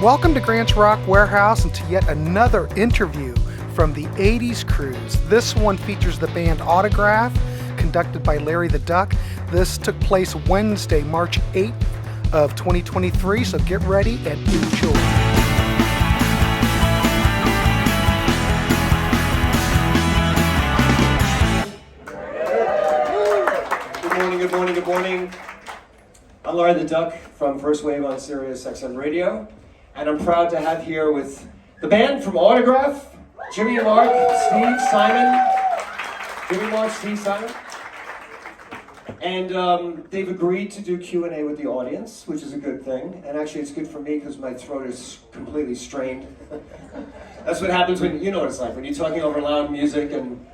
Welcome to Grant's Rock Warehouse and to yet another interview from the 80s Cruise. This one features the band Autograph, conducted by Larry the Duck. This took place Wednesday, March 8th of 2023, so get ready and enjoy. Good morning. I'm Larry the Duck from First Wave on Sirius XM Radio, and I'm proud to have here with the band from Autograph, Jimmy, Mark, Steve, Simon. Jimmy, Mark, Steve, Simon. And they've agreed to do Q&A with the audience, which is a good thing. And actually it's good for me because my throat is completely strained. That's what happens when, you know what it's like, when you're talking over loud music and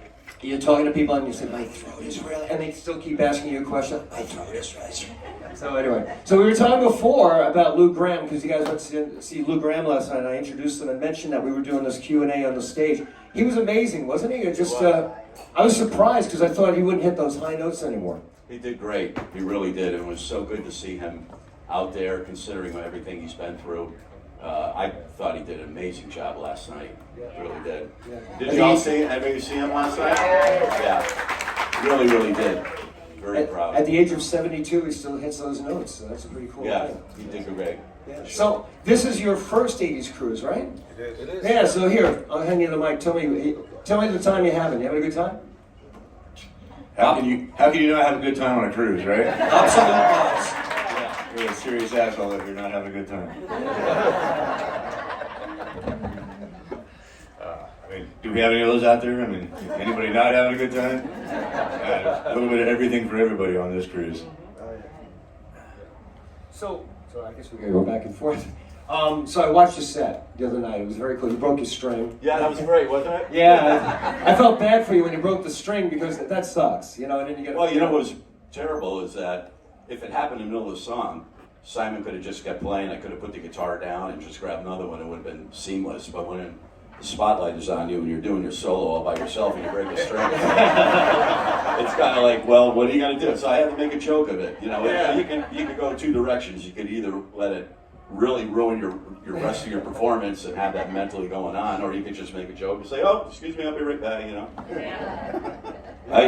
you're talking to people and you say, my throat is really, and they still keep asking you a question, my throat is really. So anyway, so we were talking before about Lou Gramm, because you guys went to see Lou Gramm last night, and I introduced them and mentioned that we were doing this Q&A on the stage. He was amazing, wasn't he? I was surprised, because I thought he wouldn't hit those high notes anymore. He did great, he really did. It was so good to see him out there, considering everything he's been through. I thought he did an amazing job last night, really did. Yeah. Did you all see him last night? Yeah, really did. Very proud. At the age of 72, he still hits those notes, so that's a pretty cool thing. He did great. Yeah. So, this is your first 80s cruise, right? It is. Yeah, so here, I'll hand you the mic. Tell me the time you're having. You having a good time? How can you not have a good time on a cruise, right? Absolute boss. You're a serious asshole if you're not having a good time. Do we have any of those out there? I mean, anybody not having a good time? A little bit of everything for everybody on this cruise. So I guess we're gonna go back and forth. So I watched your set the other night. It was very cool. You broke your string. Yeah, that was great, wasn't it? Yeah, I felt bad for you when you broke the string because that sucks, you know. And then you get. Well, you know what was terrible is that if it happened in the middle of the song, Simon could have just kept playing. I could have put the guitar down and just grabbed another one. It would have been seamless. But when the spotlight is on you and you're doing your solo all by yourself and you break a string, it's kind of like, well, what are you going to do? So I had to make a joke of it. You know, Yeah. you could go two directions. You could either let it really ruin your rest of your performance and have that mentally going on, or you could just make a joke and say, oh, excuse me, I'll be right back, you know.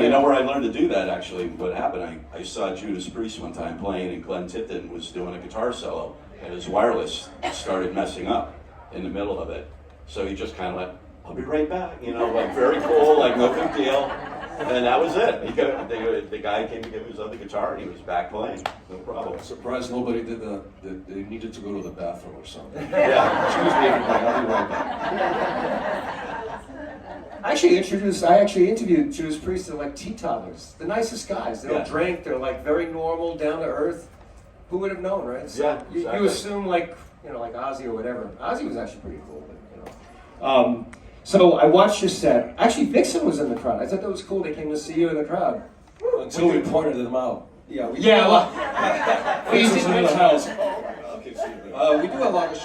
You know where I learned to do that, actually? What happened, I saw Judas Priest one time playing, and Glenn Tipton was doing a guitar solo, and his wireless started messing up in the middle of it. So he just kind of went, I'll be right back, you know, like very cool, like no big deal. And that was it. The guy came to give his other guitar, and he was back playing, no problem. Surprised nobody did they needed to go to the bathroom or something. Yeah. Excuse me, everybody, I'll be right back. I actually interviewed Judas Priest. They're like teetotalers, the nicest guys. They don't drink. They're like very normal, down to earth. Who would have known, right? So Yeah, exactly. you assume like Ozzy or whatever. Ozzy was actually pretty cool, but So I watched your set. Actually, Vixen was in the crowd. I thought that was cool. They came to see you in the crowd. Until we pointed them out. Yeah. Well, Vixen's in the house. We do a lot of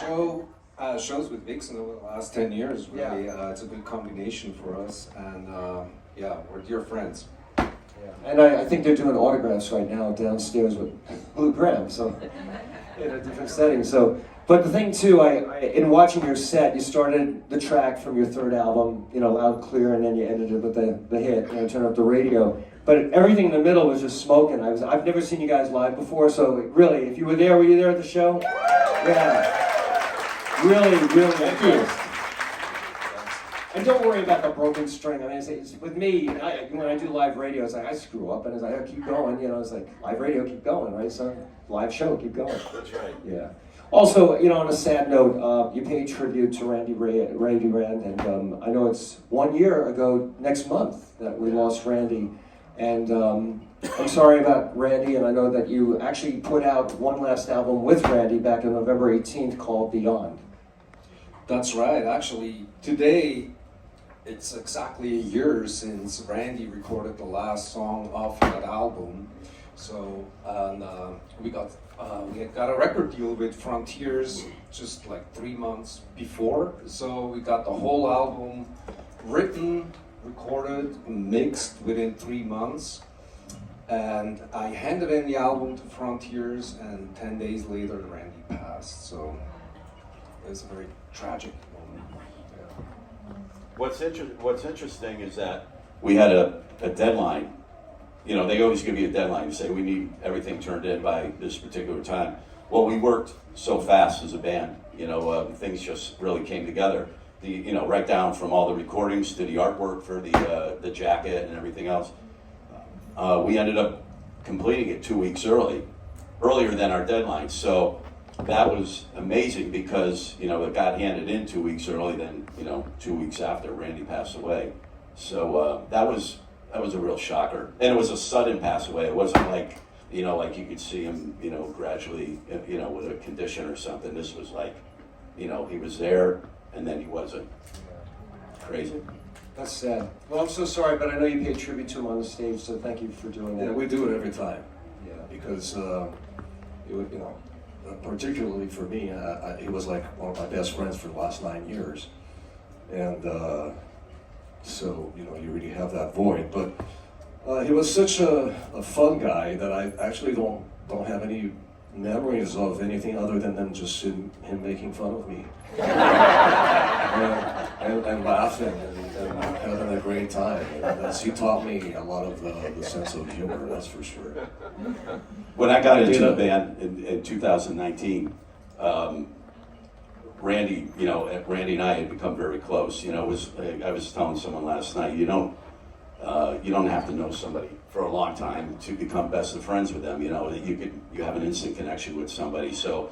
shows with Vixen over the last 10 years, really. Yeah. It's a good combination for us, and we're dear friends. And I think they're doing autographs right now downstairs with Lou Gramm, so in a different setting. So, but the thing too, in watching your set, you started the track from your third album, Loud and Clear, and then you ended it with the hit, Turn Up the Radio. But everything in the middle was just smoking. I've never seen you guys live before, so really, if you were you there at the show? Yeah. Really cool. And don't worry about the broken string. I mean, it's with me, when I do live radio, it's like I screw up, and it's like, oh, keep going. It's like live radio, keep going, right? So live show, keep going. That's right. Yeah. Also, on a sad note, you paid tribute to Randy Rand, and I know it's 1 year ago next month that we lost Randy. And I'm sorry about Randy, and I know that you actually put out one last album with Randy back on November 18th called Beyond. That's right. Actually, today, it's exactly a year since Randy recorded the last song off that album. So, and we got a record deal with Frontiers just like 3 months before. So we got the whole album written, recorded, mixed within 3 months. And I handed in the album to Frontiers, and 10 days later, Randy passed. So it's a very tragic moment. Yeah. What's interesting is that we had a deadline. You know, they always give you a deadline to say we need everything turned in by this particular time. Well, we worked so fast as a band. You know, things just really came together. Right down from all the recordings to the artwork for the jacket and everything else. We ended up completing it 2 weeks earlier than our deadline. So that was amazing because, it got handed in 2 weeks early than, 2 weeks after Randy passed away. So that was a real shocker. And it was a sudden pass away. It wasn't like, like you could see him, gradually, with a condition or something. This was like, he was there and then he wasn't. Crazy. That's sad. Well, I'm so sorry, but I know you paid tribute to him on the stage, so thank you for doing that. Yeah, we do it every time. Yeah. Because, particularly for me, he was like one of my best friends for the last 9 years. And so, you really have that void. But he was such a fun guy that I actually don't have any memories of anything other than just him making fun of me. and laughing and having a great time. And he taught me a lot of the sense of humor, that's for sure. When I got into the band in 2019, Randy and I had become very close. I was telling someone last night, you don't have to know somebody for a long time to become best of friends with them. You have an instant connection with somebody. So,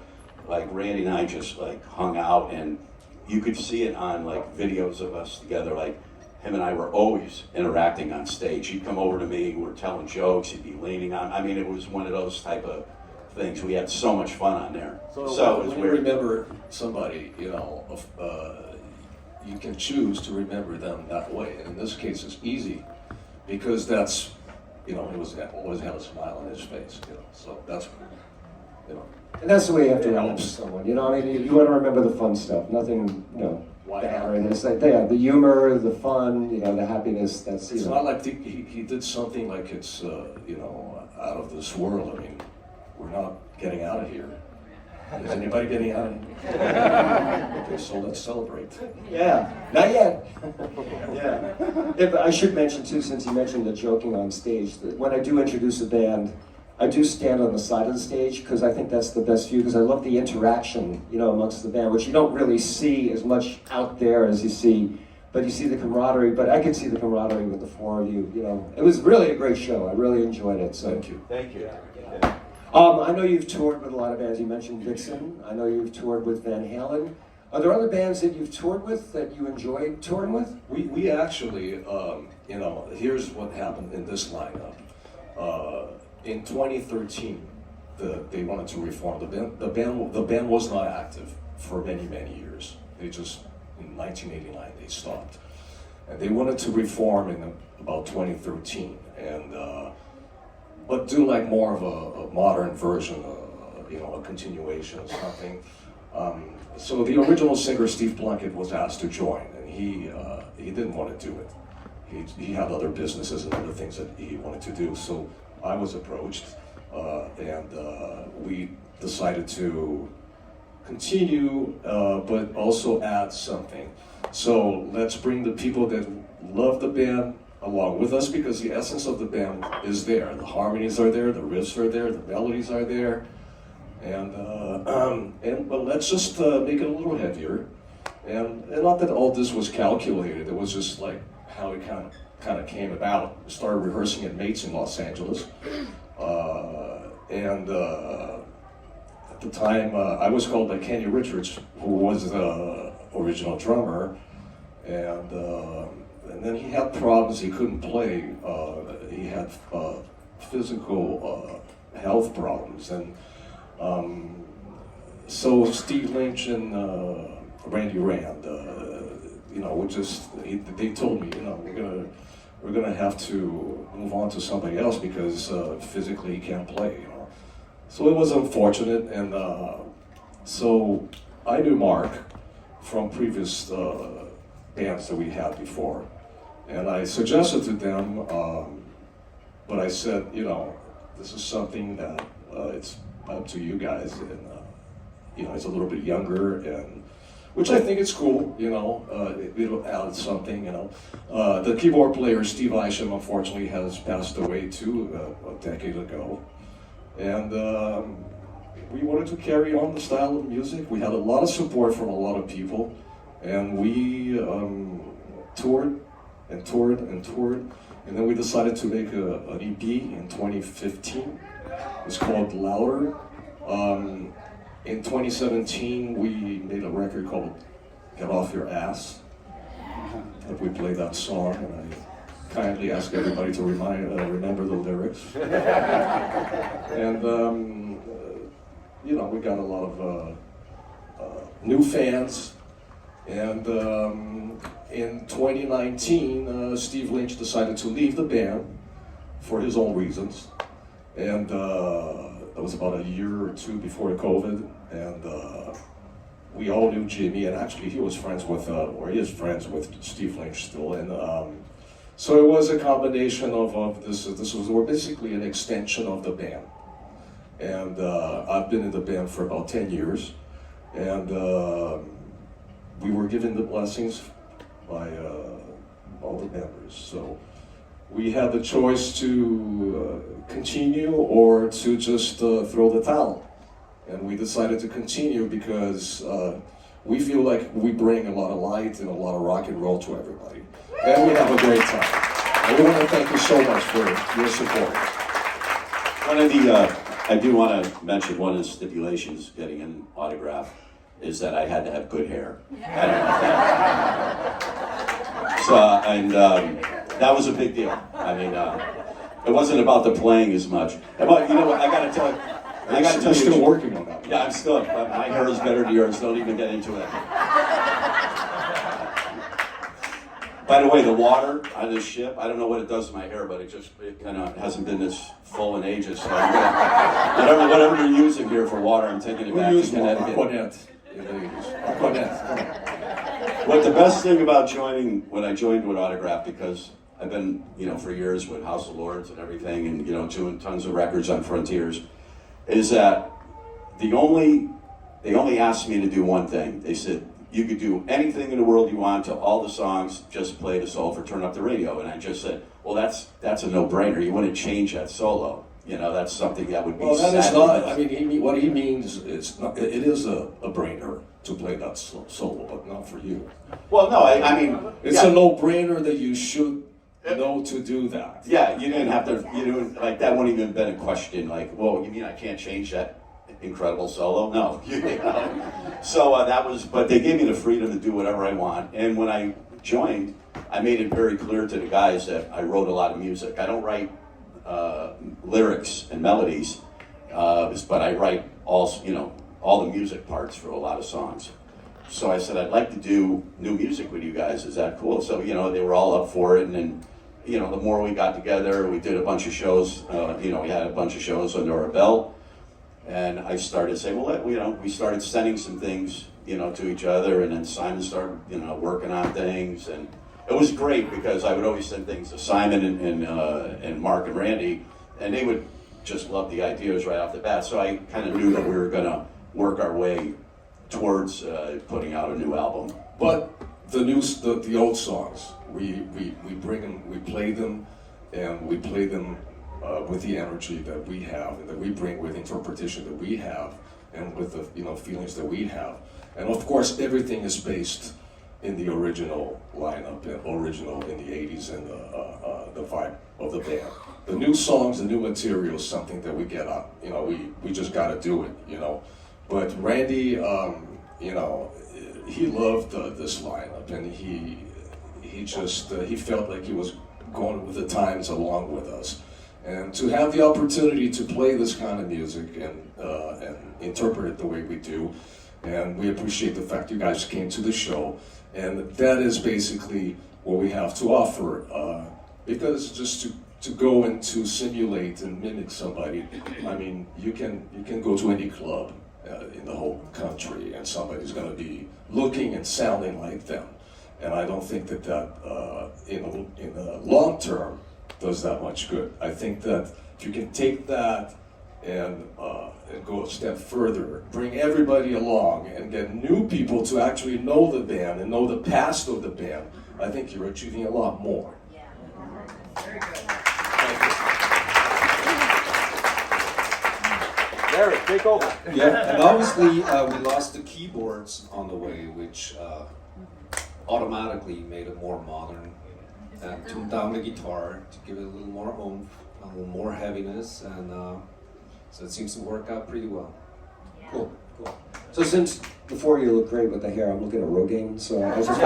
like Randy and I just like hung out, and you could see it on like videos of us together. Like him and I were always interacting on stage. He'd come over to me, we're telling jokes. He'd be leaning on. I mean, it was one of those type of things. We had so much fun on there. So it was when weird. you remember somebody, you can choose to remember them that way. And in this case, it's easy because that's, he always had a smile on his face. So that's, And that's the way you have to remember someone. You want to remember the fun stuff. Nothing, bad or anything. It's like, the humor, the fun, the happiness. That's It's not like he did something like it's, out of this world. I mean, we're not getting out of here. Is anybody getting out of here? Okay, so let's celebrate. Yeah, not yet. Yeah. I should mention too, since you mentioned the joking on stage, that when I do introduce a band, I do stand on the side of the stage because I think that's the best view, because I love the interaction, amongst the band, which you don't really see as much out there as you see, but you see the camaraderie. But I could see the camaraderie with the four of you. It was really a great show. I really enjoyed it. So Thank you. Thank you. Yeah. I know you've toured with a lot of bands. You mentioned Vixen. I know you've toured with Van Halen. Are there other bands that you've toured with that you enjoyed touring with? We actually, here's what happened in this lineup. In 2013, they wanted to reform the band. The band was not active for many years. They just, in 1989, they stopped. And they wanted to reform in about 2013. And but do like more of a modern version, a continuation or something. So the original singer, Steve Plunkett, was asked to join, and he didn't want to do it. He had other businesses and other things that he wanted to do. So I was approached, and we decided to continue, but also add something. So let's bring the people that love the band along with us, because the essence of the band is there. The harmonies are there, the riffs are there, the melodies are there, but let's just make it a little heavier. And not that all this was calculated. It was just like how it kind of came about. We started rehearsing at Mates in Los Angeles, and at the time I was called by Kenny Richards, who was the original drummer, and then he had problems. He couldn't play. He had physical health problems, and so Steve Lynch and Randy Rand, they told me, we're gonna have to move on to somebody else because physically he can't play. So it was unfortunate, and so I knew Mark from previous bands that we had before. And I suggested to them, but I said, this is something that it's up to you guys. And, he's a little bit younger, and which I think is cool, you know, it'll add something, you know. The keyboard player, Steve Isham, unfortunately has passed away too, a decade ago. And we wanted to carry on the style of music. We had a lot of support from a lot of people, and we toured and toured and toured. And then we decided to make an EP in 2015. It's called Louder. In 2017, we made a record called Get Off Your Ass. And we played that song, and I kindly ask everybody to remember the lyrics. And, you know, we got a lot of new fans. And in 2019, Steve Lynch decided to leave the band for his own reasons. And that was about a year or two before the COVID. And we all knew Jimmy, and actually he was friends with, or he is friends with Steve Lynch still. And so it was a combination of this was basically an extension of the band. And I've been in the band for about 10 years. And we were given the blessings by all the members. So we had the choice to continue or to just throw the towel. And we decided to continue because we feel like we bring a lot of light and a lot of rock and roll to everybody. And we have a great time. And we want to thank you so much for your support. One of the, I do want to mention one of the stipulations getting an autograph is that I had to have good hair. So, and that was a big deal. I mean, it wasn't about the playing as much. But you know what, I gotta tell you, You're still working on that. Yeah, I'm still, my hair is better than yours, don't even get into it. By the way, the water on this ship, I don't know what it does to my hair, but it kind of hasn't been this full in ages. So whatever you're using here for water, I'm taking it back to Connecticut. But the best thing about when I joined with Autograph, because I've been, you know, for years with House of Lords and everything, and, you know, doing tons of records on Frontiers, is that they only asked me to do one thing. They said, you could do anything in the world you want to all the songs, just play the solo or turn up the radio. And I just said, well, that's a no-brainer. You wouldn't change that solo. You know, that's something that would be Well, that is not, I mean, what he means is, it is a brainer to play that solo, but not for you. Well, no, I mean... It's a no-brainer that you should know to do that. Yeah, you didn't have to, like, that wouldn't even been a question, like, whoa, you mean I can't change that incredible solo? No. So that was, but they gave me the freedom to do whatever I want. And when I joined, I made it very clear to the guys that I wrote a lot of music. I don't write lyrics and melodies, but I write all the music parts for a lot of songs. So I said, I'd like to do new music with you guys. Is that cool? So, you know, they were all up for it. And then, you know, the more we got together, we did a bunch of shows. We had a bunch of shows under our belt. And I started saying, well, we started sending some things, you know, to each other. And then Simon started, you know, working on things. And it was great because I would always send things to Simon and Mark and Randy. And they would just love the ideas right off the bat. So I kind of knew that we were going to work our way towards putting out a new album. But the old songs, we bring them, we play them, and we play them with the energy that we have, and that we bring with interpretation that we have, and with the feelings that we have. And of course, everything is based in the original lineup, original in the 80s, and the vibe of the band. The new songs, the new material is something that we get up. You know, we just got to do it. You know. But Randy, he loved this lineup, and he felt like he was going with the times along with us. And to have the opportunity to play this kind of music and interpret it the way we do, and we appreciate the fact you guys came to the show, and that is basically what we have to offer. Because just to go and to simulate and mimic somebody, I mean, you can go to any club in the whole country, and somebody's going to be looking and sounding like them. And I don't think that in the long term does that much good. I think that if you can take that and go a step further, bring everybody along, and get new people to actually know the band and know the past of the band, I think you're achieving a lot more. Yeah. Very good. Larry, take over. Yeah, and obviously we lost the keyboards on the way, which automatically made it more modern, and tuned down the guitar to give it a little more oomph, a little more heaviness, and so it seems to work out pretty well. Cool, cool. So since before you look great with the hair, I'm looking at Rogaine, so I was just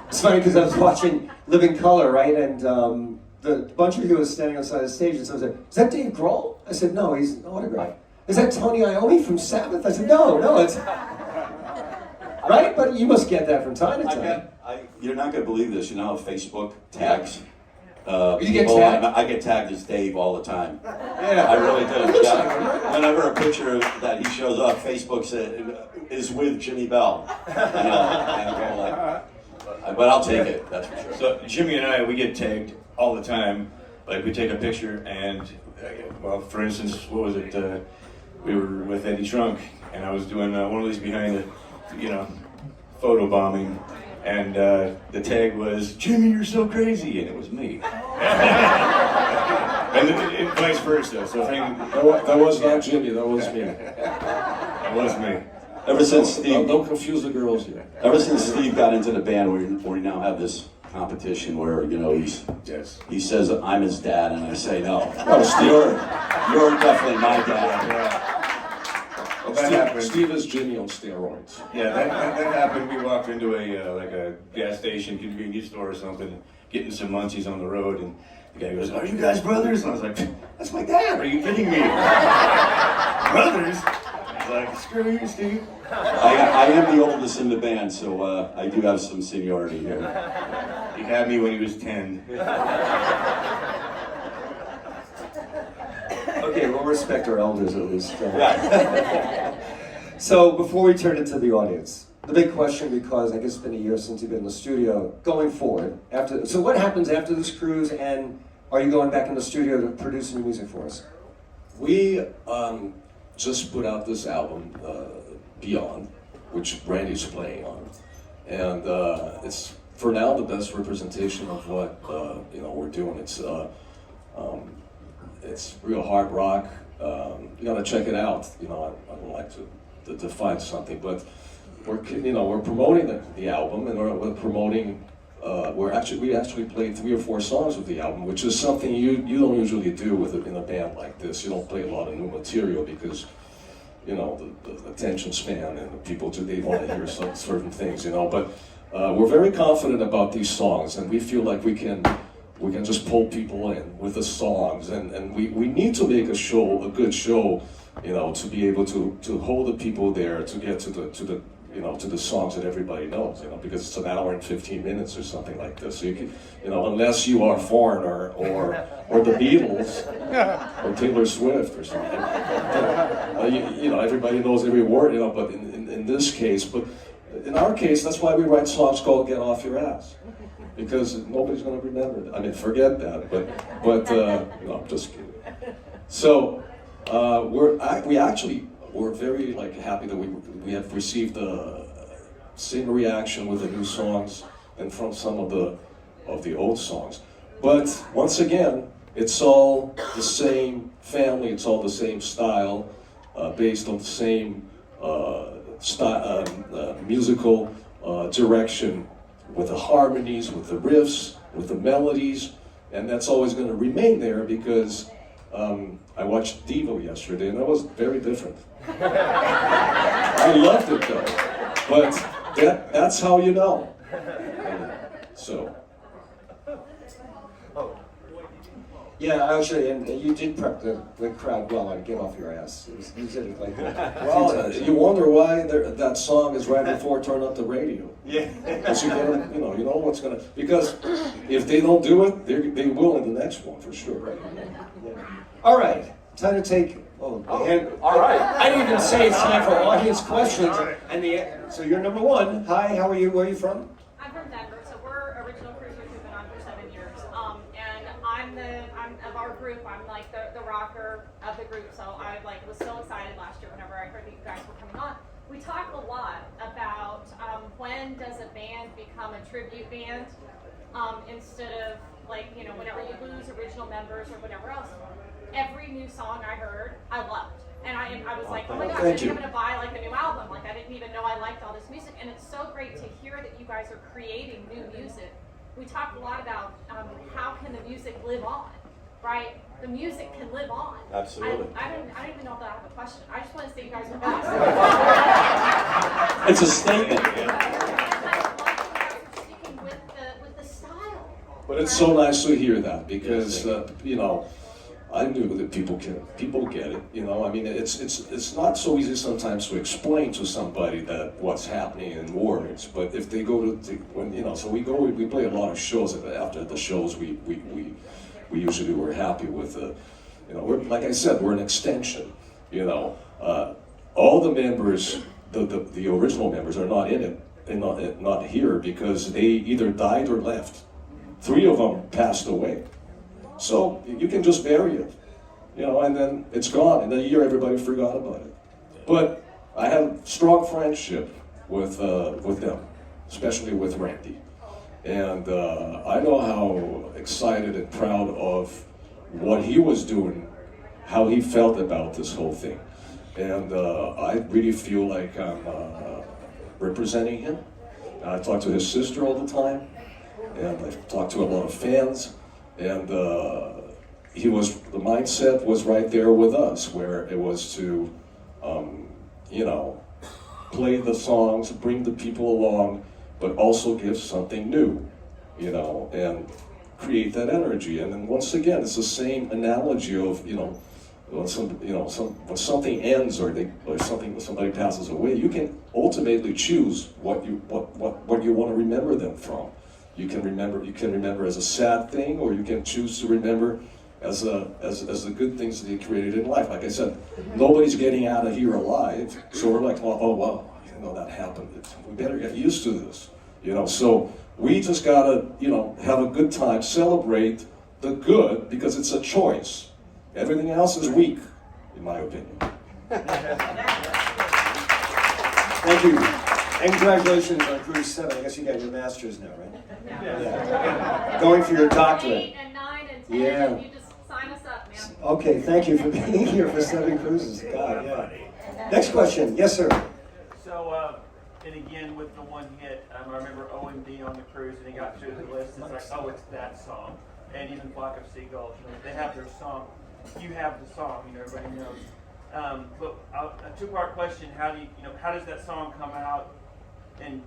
it's funny because I was watching Living Color, right, and the bunch of you was standing outside the stage, and someone said, "Is that Dave Grohl?" I said, "No, he's an autograph." "Is that Tony Iommi from Sabbath?" I said, "No, it's..." Right? But you must get that from time to time. You're not going to believe this, you know, Facebook tags. You get people, tagged? I get tagged as Dave all the time. Yeah. I really do. Yeah. Whenever a picture that he shows up, Facebook is with Jimmy Bell. You know, and I'm like, but I'll take it, that's for sure. So Jimmy and I, we get tagged all the time. Like we take a picture and, well, for instance, what was it? We were with Eddie Trunk, and I was doing one of these behind the, photo bombing, and the tag was "Jimmy, you're so crazy," and it was me. and vice versa. So That was not Jimmy, that was me. it was me. Ever since Steve, Don't confuse the girls here. ever since Steve got into the band, we now have this competition where, you know, Yes. he says I'm his dad, and I say no. No, Steve, you're definitely my dad. Well, that happened. Steve is Jimmy on steroids. Yeah, that happened. We walked into a gas station, convenience store or something, getting some munchies on the road, and the guy goes, "Are you guys brothers?" And I was like, "That's my dad. Are you kidding me?" Brothers? I was like, "Screw you, Steve." I am the oldest in the band, so I do have some seniority here. He had me when he was 10. Okay, we'll respect our elders at least. So before we turn it to the audience, the big question, because I guess it's been a year since you've been in the studio, going forward, so what happens after this cruise, and are you going back in the studio to produce new music for us? We just put out this album, Beyond, which Randy's playing on, and it's for now the best representation of what we're doing. It's real hard rock. You gotta check it out. I don't like to define something, but we're promoting the album, and we're promoting. We actually played 3 or 4 songs of the album, which is something you don't usually do in a band like this. You don't play a lot of new material because the attention span and the people they want to hear some certain things. But we're very confident about these songs, and we feel like we can just pull people in with the songs, and we need to make a good show, to be able to hold the people there, to get to the songs that everybody knows, because it's an hour and 15 minutes or something like this. So you can, unless you are Foreigner or the Beatles or Taylor Swift or something, everybody knows every word, but in this case, but in our case, that's why we write songs called "Get Off Your Ass." Because nobody's going to remember that. I mean, forget that. But no, I'm just kidding. So we're very happy that we have received the same reaction with the new songs and from some of the old songs. But once again, it's all the same family. It's all the same style, based on the same musical direction. With the harmonies, with the riffs, with the melodies, and that's always going to remain there because I watched Devo yesterday, and that was very different. I loved it though, but that's how you know. So. Yeah, actually, and you did prep the crowd well on "Get Off Your Ass." You did it like that. Well, you wonder why that song is right before "Turn Up the Radio." Yeah. Because you know what's gonna. Because if they don't do it, they will in the next one for sure. Right. Yeah. All right, time to take. All right. I didn't even say it's time for audience questions. And so you're number 1. Hi, how are you? Where are you from? I'm from Denver, so we're original cruisers. We've been on for 7 years. And I'm of our group. I'm like the rocker. of the group, so I was so excited last year whenever I heard that you guys were coming on. We talk a lot about when does a band become a tribute band instead of whenever you lose original members or whatever else. Every new song I heard, I loved. And I was like, oh my gosh, I'm going to buy a new album. I didn't even know I liked all this music. And it's so great to hear that you guys are creating new music. We talk a lot about how can the music live on, right? The music can live on. Absolutely. I don't even know if I have a question. I just want to say you guys are awesome. It's a statement. Sticking with the style. But it's so nice to hear that because I knew that people get it. I mean, it's not so easy sometimes to explain to somebody that what's happening in words. But if they go to so we play a lot of shows. And after the shows, we usually we're happy with we're, like I said, we're an extension. All the members, the original members, are not in it and not here because they either died or left. 3 of them passed away. So you can just bury it, and then it's gone. In a year, everybody forgot about it. But I have strong friendship with them, especially with Randy. And I know how excited and proud of what he was doing, how he felt about this whole thing. And I really feel like I'm representing him. I talk to his sister all the time, and I talk to a lot of fans. And the mindset was right there with us, where it was to, play the songs, bring the people along, but also give something new, and create that energy. And then once again, it's the same analogy of, when something ends or somebody passes away, you can ultimately choose what you want to remember them from. You can remember as a sad thing, or you can choose to remember as the good things that they created in life. Like I said, nobody's getting out of here alive, so we're like, oh wow, that happened. We better get used to this, So we just gotta, have a good time, celebrate the good, because it's a choice. Everything else is weak, in my opinion. Thank you. And congratulations on Cruise 7. I guess you got your master's now, right? Yeah. Going for your doctorate. 8 and 9 and 10, Yeah. and you just sign us up, man. Okay, thank you for being here for 7 cruises. God, yeah. Next question. Yes, sir. So, and again, with the one hit, I remember OMD on the cruise, and he got through the list. It's like, oh, it's that song. And even Flock of Seagulls, they have their song. You have the song, everybody knows. But a 2-part question: how does that song come out? And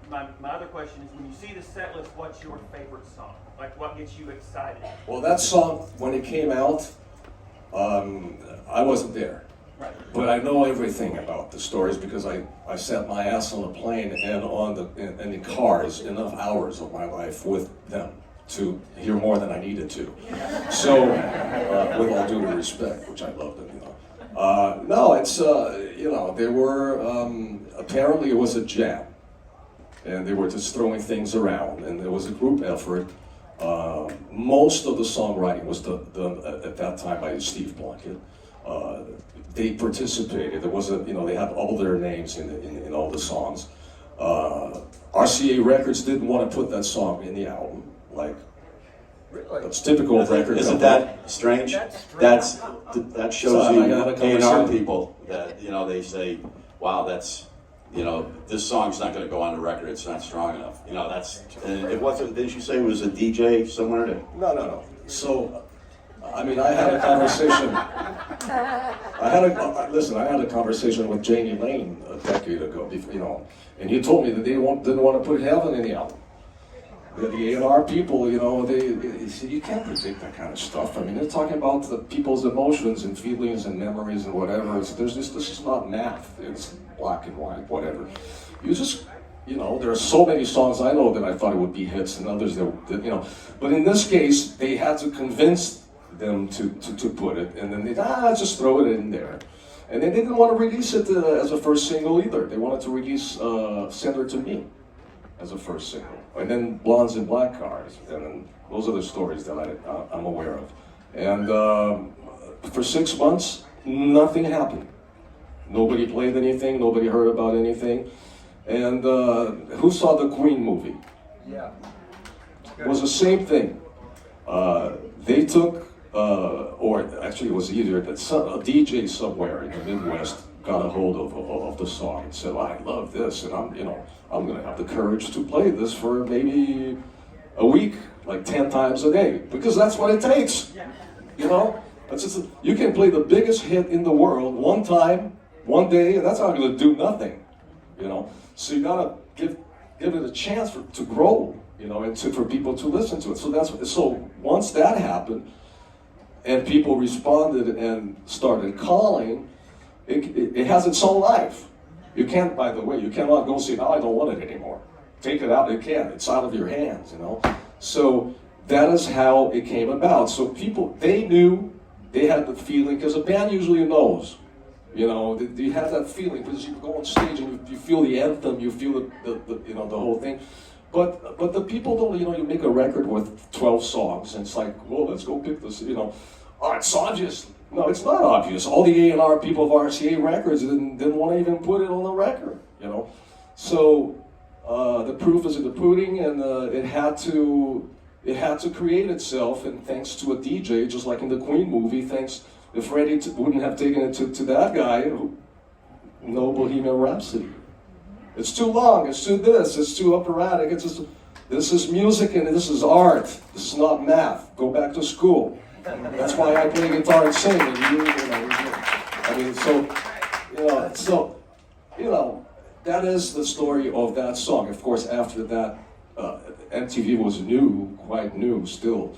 my other question is, when you see the set list, what's your favorite song? Like, what gets you excited? Well, that song, when it came out, I wasn't there. Right. But I know everything about the stories because I sat my ass on a plane and in the cars enough hours of my life with them to hear more than I needed to. So, with all due respect, which I love them, no, it's, they were, apparently it was a jam. And they were just throwing things around, and it was a group effort. Most of the songwriting was done at that time by Steve Plunkett. They participated. There was they had all their names in all the songs. RCA Records didn't want to put that song in the album. That's typical of record. Isn't that strange? That shows you A&R people that they say, wow, that's this song's not going to go on the record. It's not strong enough. And it wasn't. Didn't you say it was a DJ somewhere? No. So, I had a conversation. I had a conversation with Janie Lane a decade ago. And he told me that they didn't want to put Heaven in the album. The A&R people, they said, you can't predict that kind of stuff. They're talking about the people's emotions and feelings and memories and whatever. This is not math. It's black and white, whatever. You just, there are so many songs I know that I thought it would be hits and others that But in this case, they had to convince them to put it, and then they just throw it in there. And they didn't want to release it as a first single either. They wanted to release Send Her to Me as a first single. And then Blondes in Black Cars, and then those are the stories that I'm aware of. And for 6 months, nothing happened. Nobody played anything, nobody heard about anything. And who saw the Queen movie? Yeah. It was the same thing. They took, or actually it was either that a DJ somewhere in the Midwest got a hold of the song and said, I love this, and I'm gonna have the courage to play this for maybe a week, like 10 times a day, because that's what it takes. You know, you can play the biggest hit in the world one time, one day, and that's not gonna do nothing. You know, so you gotta give it a chance to grow. You know, and for people to listen to it. So once that happened, and people responded and started calling, it has its own life. You can't, by the way, you cannot go say, no, I don't want it anymore. Take it out, you can't, it's out of your hands, you know. So that is how it came about. So people, they knew, they had the feeling, because a band usually knows. You know, you have that feeling, because you go on stage and you feel the anthem, you feel the whole thing. But the people don't, you know, you make a record with 12 songs, and it's like, well, let's go pick this, you know. Oh, it's obvious. No, it's not obvious. All the A&R people of RCA Records didn't want to even put it on the record, you know. So the proof is in the pudding, and it had to create itself, and thanks to a DJ, just like in the Queen movie, if Freddie wouldn't have taken it to that guy, no Bohemian Rhapsody. It's too long, it's too this, it's too operatic, this is music and this is art. This is not math. Go back to school. That's why I play guitar and sing, and I mean, so, that is the story of that song. Of course, after that, MTV was quite new still.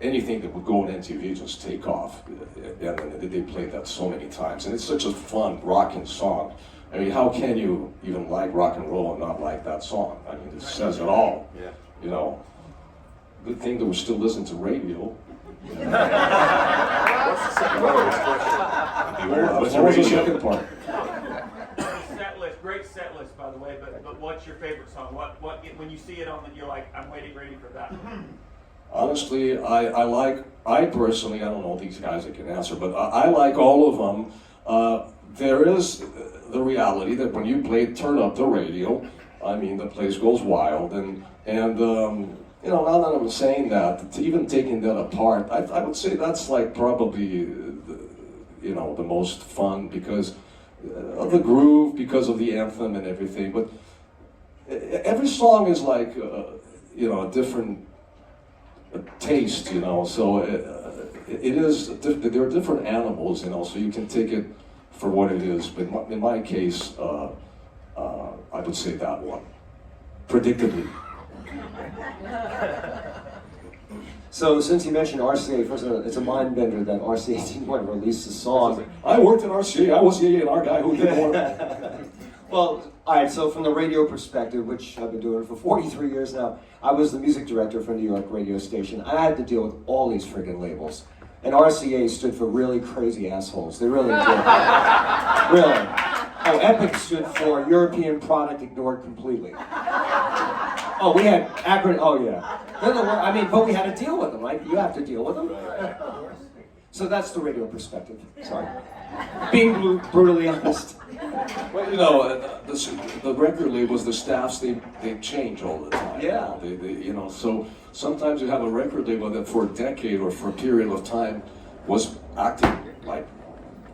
Anything that would go on MTV just take off. And they played that so many times. And it's such a fun, rocking song. I mean, how can you even like rock and roll and not like that song? I mean, it says it all. Yeah. You know, good thing that we still listen to radio. What's the second part? What's the second part? Set list, great set list, by the way. But what's your favorite song? What when you see it on you're like, I'm ready for that. Honestly, I personally, I don't know these guys that can answer, but I like all of them. There is the reality that when you turn up the radio, I mean, the place goes wild, and you know, now that I'm saying that, even taking that apart, I would say that's like probably, the most fun because of the groove, because of the anthem and everything, but every song is like, a different taste, you know, so there are different animals, you know, so you can take it for what it is, but in my case, I would say that one, predictably. So since you mentioned RCA, first of all, it's a mind bender that RCA didn't want to release the song. I worked at RCA, I was the A&R guy who didn't want to. Well, alright, so from the radio perspective, which I've been doing for 43 years now, I was the music director for a New York radio station. I had to deal with all these friggin' labels. And RCA stood for really crazy assholes. They really did. Really. Oh, Epic stood for European product ignored completely. Oh, we had acronym. Oh, yeah. I mean, but we had to deal with them, right? You have to deal with them. So that's the radio perspective. Sorry. Being brutally honest. Well, you know, the record labels, the staffs, they change all the time. Yeah. You know, so sometimes you have a record label that for a decade or for a period of time was acting like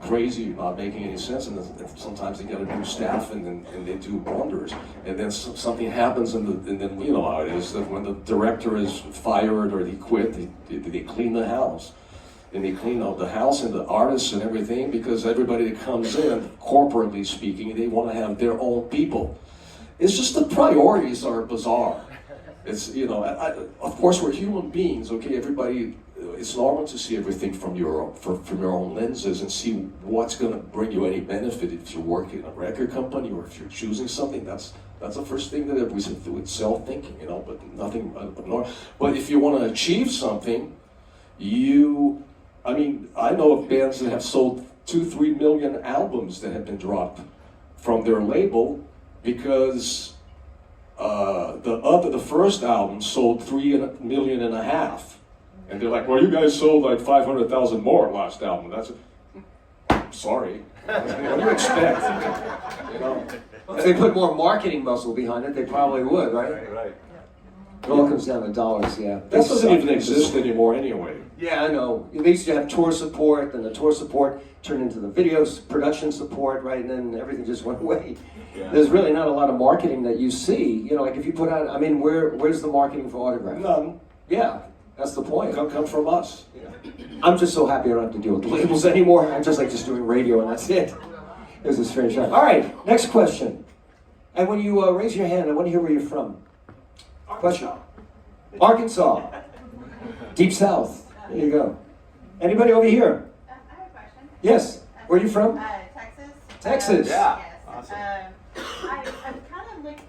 crazy, not making any sense, and sometimes they get a new staff and they do wonders, and then something happens, and then you know how it is, that when the director is fired or he quit, they clean the house. And they clean out the house and the artists and everything, because everybody that comes in, corporately speaking, they want to have their own people. It's just the priorities are bizarre. It's, you know, of course we're human beings, okay? Everybody, it's normal to see everything from your own lenses and see what's going to bring you any benefit if you're working in a record company or if you're choosing something. That's the first thing that everybody's do with self-thinking, you know, but nothing abnormal. But if you want to achieve something, I mean, I know of bands that have sold 2-3 million albums that have been dropped from their label because the first album sold 3.5 million, And they're like, well, you guys sold like 500,000 more last album. That's sorry. What do you expect? You know? If they put more marketing muscle behind it, they probably would, right? Right. It all comes down to dollars, yeah. That doesn't even exist anymore anyway. Yeah, I know. They used to have tour support, and the tour support turned into the video production support, right? And then everything just went away. Yeah. There's really not a lot of marketing that you see. You know, like if you put out, I mean, where's the marketing for Autograph? None. Yeah, that's the point. Come from us. I'm just so happy I don't have to deal with the labels anymore. I'm just like just doing radio and that's it. It was a strange time. All right, next question. And when you raise your hand, I want to hear where you're from. Question. Arkansas. Deep South. There you go. Anybody over here? I have a question. Yes. Where are you from? Texas. Texas. Yeah. Yes. Awesome. I'm kind of like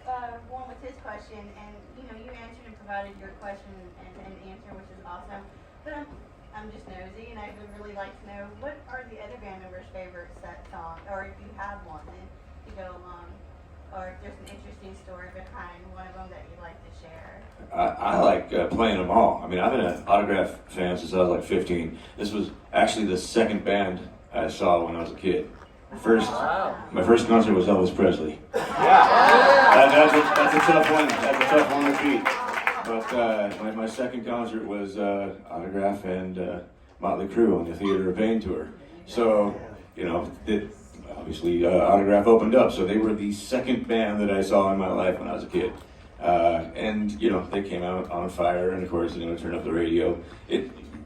one with his question, and you know, you answered and provided your question and answer, which is awesome. But I'm just nosy, and I would really like to know what are the other band members' favorite set song, or if you have one, and to go along, or if there's an interesting story behind one of them that you'd like to share. I like playing them all. I mean, I've been an Autograph fan since I was like 15. This was actually the second band I saw when I was a kid. My first concert was Elvis Presley. That's a tough one. That's a tough one to beat. But my second concert was Autograph and Motley Crue on the Theater of Pain tour. So, you know, obviously Autograph opened up, so they were the second band that I saw in my life when I was a kid. And, you know, they came out on fire, and of course, you know, turn up the radio.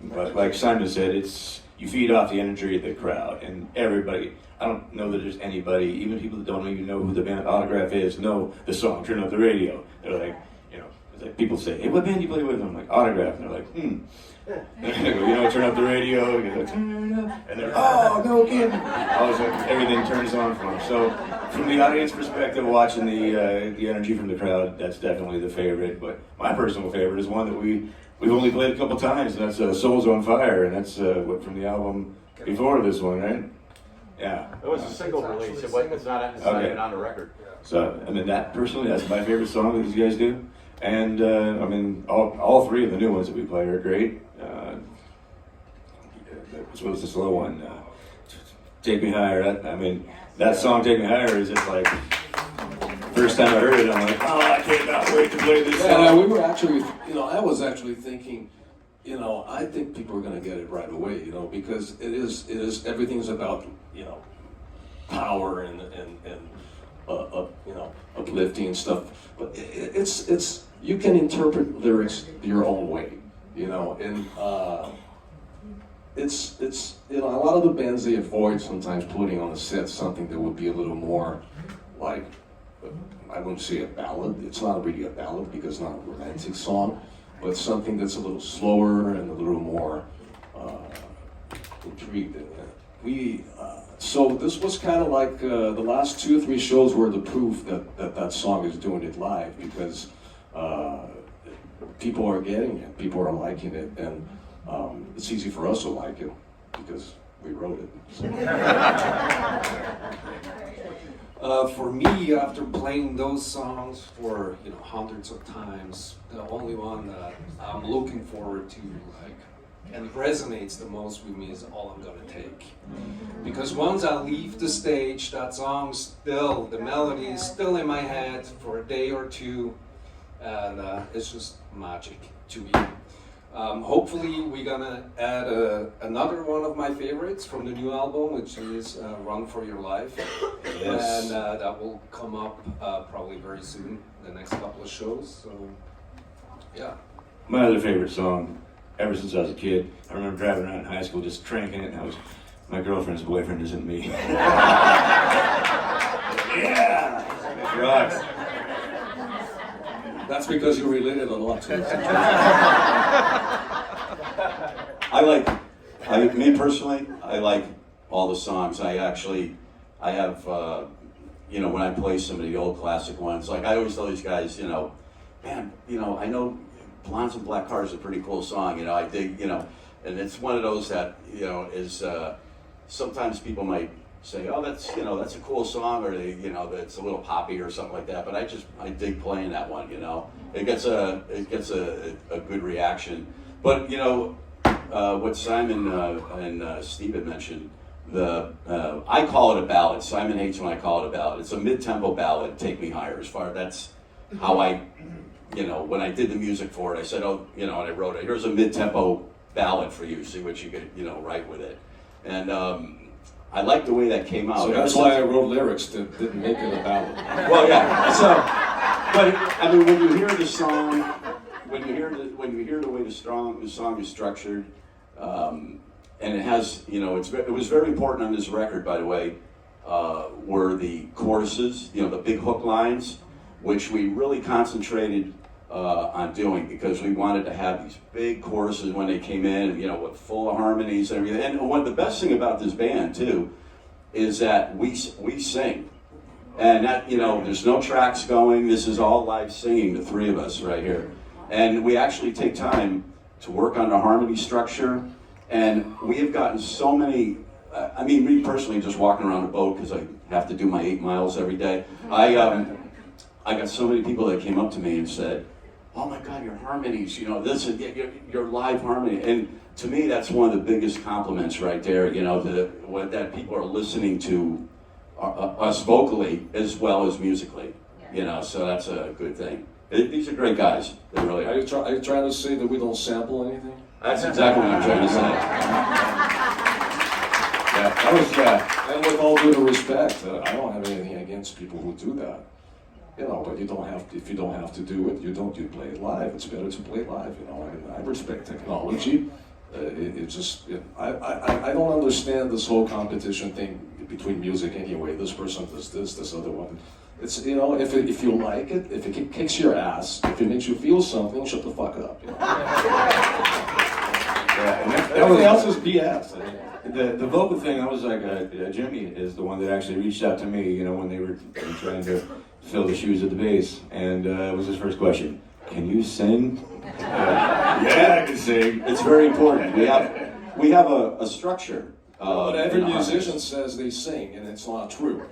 But like Simon said, you feed off the energy of the crowd, and everybody, I don't know that there's anybody, even people that don't even know who the band Autograph is, know the song Turn Up the Radio. They're like, you know, it's like people say, hey, what band do you play with? And I'm like, Autograph. And they're like, And I go, you know, turn up the radio. You go, turn up. And they're, oh, no kidding. All of a sudden, everything turns on for them. So, from the audience perspective, watching the energy from the crowd, that's definitely the favorite. But my personal favorite is one that we've only played a couple times, and that's Souls on Fire, and that's from the album before this one, right? Yeah. It was a single release. It's not even on the record. So, I mean, that's my favorite song that these guys do. And, I mean, all three of the new ones that we play are great. What was the slow one? Take Me Higher. That song, Take Me Higher, is just like, first time I heard it, I'm like, oh, I cannot wait to play this song. Yeah, we were actually, I was actually thinking, I think people are going to get it right away, because it is everything's about, power and uplifting and stuff. But it's you can interpret lyrics your own way, and it's a lot of the bands, they avoid sometimes putting on the set something that would be a little more like, I wouldn't say a ballad. It's not really a ballad because it's not a romantic song, but something that's a little slower and a little more intrigued. So this was kind of like the last 2 or 3 shows were the proof that song is doing it live, because people are getting it, people are liking it, and it's easy for us to like it because we wrote it. So. For me, after playing those songs for hundreds of times, the only one that I'm looking forward to, and resonates the most with me, is All I'm Gonna Take. Because once I leave the stage, that song still, the melody is still in my head for a day or two, and it's just magic to me. Hopefully we're gonna add another one of my favorites from the new album, which is Run For Your Life. Yes. And that will come up probably very soon, the next couple of shows, so yeah. My other favorite song, ever since I was a kid, I remember driving around in high school just cranking it, and my girlfriend's boyfriend isn't me. Yeah! It rocks. That's because you related a lot to it. Me personally, I like all the songs. I have, when I play some of the old classic ones, like I always tell these guys, man, I know Blondes and Black Cars is a pretty cool song, I dig, and it's one of those that, is, sometimes people might say, oh, that's a cool song, or it's a little poppy or something like that, but I dig playing that one, it gets a good reaction. But, what Simon and Steve had mentioned, I call it a ballad. Simon hates when I call it a ballad. It's a mid-tempo ballad, Take Me Higher. That's how I, when I did the music for it, I said, and I wrote it, here's a mid-tempo ballad for you, see what you could, write with it. And I like the way that came out. So that's why I wrote lyrics that didn't make it a ballad. Well, yeah. So, but I mean, when you hear the song, when you hear the way the song is structured, and it has, it was very important on this record, by the way, were the choruses, the big hook lines, which we really concentrated on doing because we wanted to have these big choruses when they came in, with full of harmonies and everything. And the best thing about this band too is that we sing, and that there's no tracks going. This is all live singing, the three of us right here, and we actually take time to work on the harmony structure. And we have gotten so many. Me personally, just walking around a boat because I have to do my 8 miles every day. I got so many people that came up to me and said, "Oh my God, your harmonies! This is your live harmony." And to me, that's one of the biggest compliments right there. That people are listening to us vocally as well as musically. So that's a good thing. These are great guys. They really are. Are you trying to say that we don't sample anything? That's exactly what I'm trying to say. And with all due respect, I don't have anything against people who do that. But you don't have to, if you don't have to do it, you play it live. It's better to play live, I respect technology. I don't understand this whole competition thing between music anyway. This person does this other one. It's, if you like it, if it kicks your ass, if it makes you feel something, shut the fuck up. Everything else is BS. The vocal thing, I was like, Jimmy is the one that actually reached out to me, when they were trying to fill the shoes of the bass, and it was his first question. Can you sing? Yeah, I can sing. It's very important. We have a structure. But every musician says they sing, and it's not true.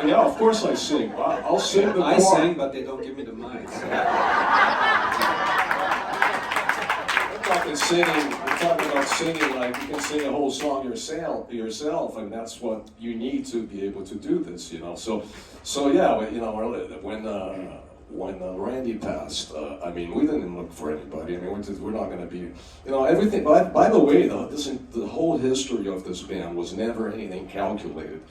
Yeah, of course I sing. I'll sing the I sing, but they don't give me the mic. We're talking about singing like you can sing a whole song yourself, and that's what you need to be able to do this, So yeah, when Randy passed, we didn't look for anybody. We're not going to be, everything. By the way, the whole history of this band was never anything calculated.